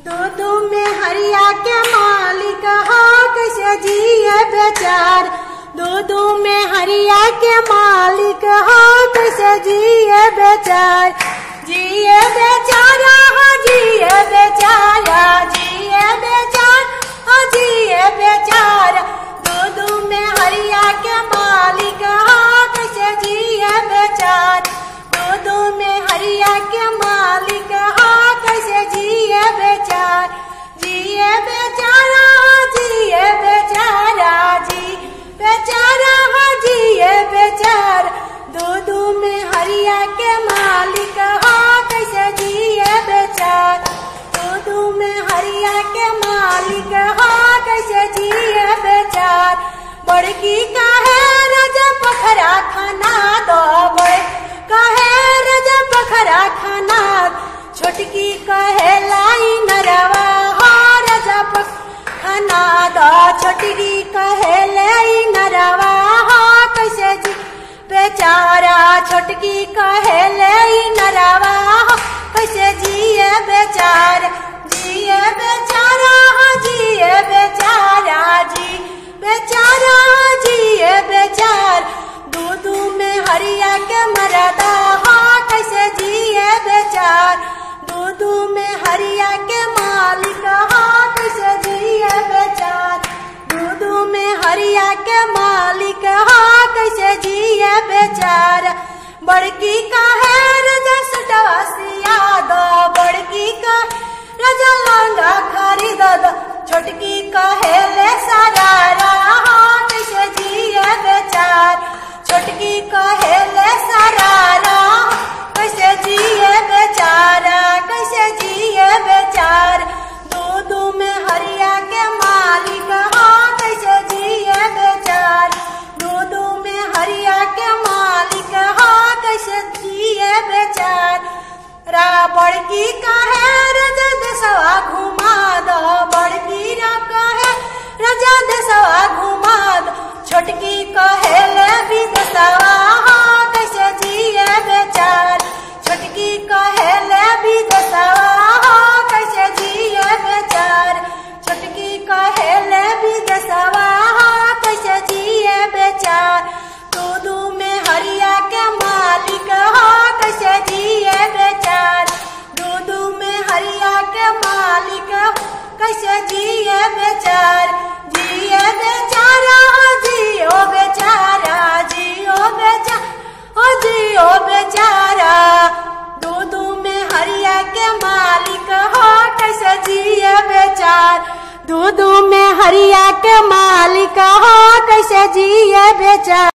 दूध में हरिया के मालिक हा कैसे जिए बेचार। दूध में हरिया के मालिक हा कैसे जिए बेचार। जिए बेचारा हा जिए बेचारा, जिए बेचारा जिए बेचारा। दूध में हरिया के मालिक हा कैसे जिए बेचार। दूध में हरिया के मालिक हा कैसे जिए बेचार। जिए बेचारा जिए बेचारा, जी बेचारा जिए बेचार। दूध में हरिया के मालिक हा कैसे जिए बेचार। दूध में हरिया के मालिक हा कैसे जिए बेचार। बड़की काहे राजा पखरा खाना दो, बड़े काहे राजा पखरा खाना। छोटकी कहे लाई नरवा हो राजा खाना दो। छोटकी कहे लाई नरवा हो कैसे जी बेचारा। छोटकी कहे लाई नरवा हो कैसे जिए बेचार। जिए बेचारा जिए बेचारा, जी बेचारा जिए बेचार। दूध में हरिया के मरदा हो कैसे जिए बेचार। दूध में हरिया के मालिक हा कैसे जिए बेचार। दूध में हरिया के मालिक हा कैसे जिए बेचार। बड़की का है राजा सटवा सिया दो, बड़की का राजा लहंगा खरीद दो। छोटकी का है ले सारा रहा कैसे जिए बेचार। छोटकी का है ले सारा रहा कैसे जिए बेचारा, कैसे जिए बेचार। दूध में हरिया के मालिक हा कैसे जिए बेचार। दूध में हरिया के मालिक हा कैसे जिए बेचार। बड़की का है राजा देशवा घुमा दो, बड़की का है राजा देशवा घुमा दो। छोटकी का है ले विदेशवा कैसे जिए बेचार। छोटकी कहे ले विदेशवा कैसे जिए बेचार। छोटकी कहे ले विदेशवा कैसे जिए बेचार। दूध में हरिया के मालिक हा कैसे जिए बेचार। दूध में हरिया के मालिक कैसे जिए बेचार। जिए बेचारा जियो बेचारा, जियो बेचारा जियो बेचारा। दूध में हरिया के मालिक हो कैसे जिए बेचार। दूध में हरिया के मालिक हो कैसे जिए बेचार।